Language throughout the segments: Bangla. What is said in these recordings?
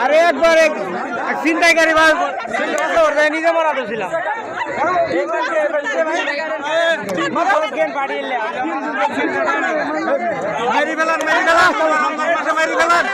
আরে একবার চিন্তাইকারী নিজে মারা তো ছিলাম মারি ফেলান মারি ফেলান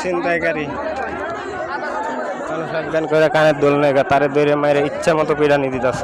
ছিনতাইকারী সাবধান করে কানের দোল নেগা তারে দৌড়ে মায়ের ইচ্ছা মতো পিড়া নিয়ে দিতেছে।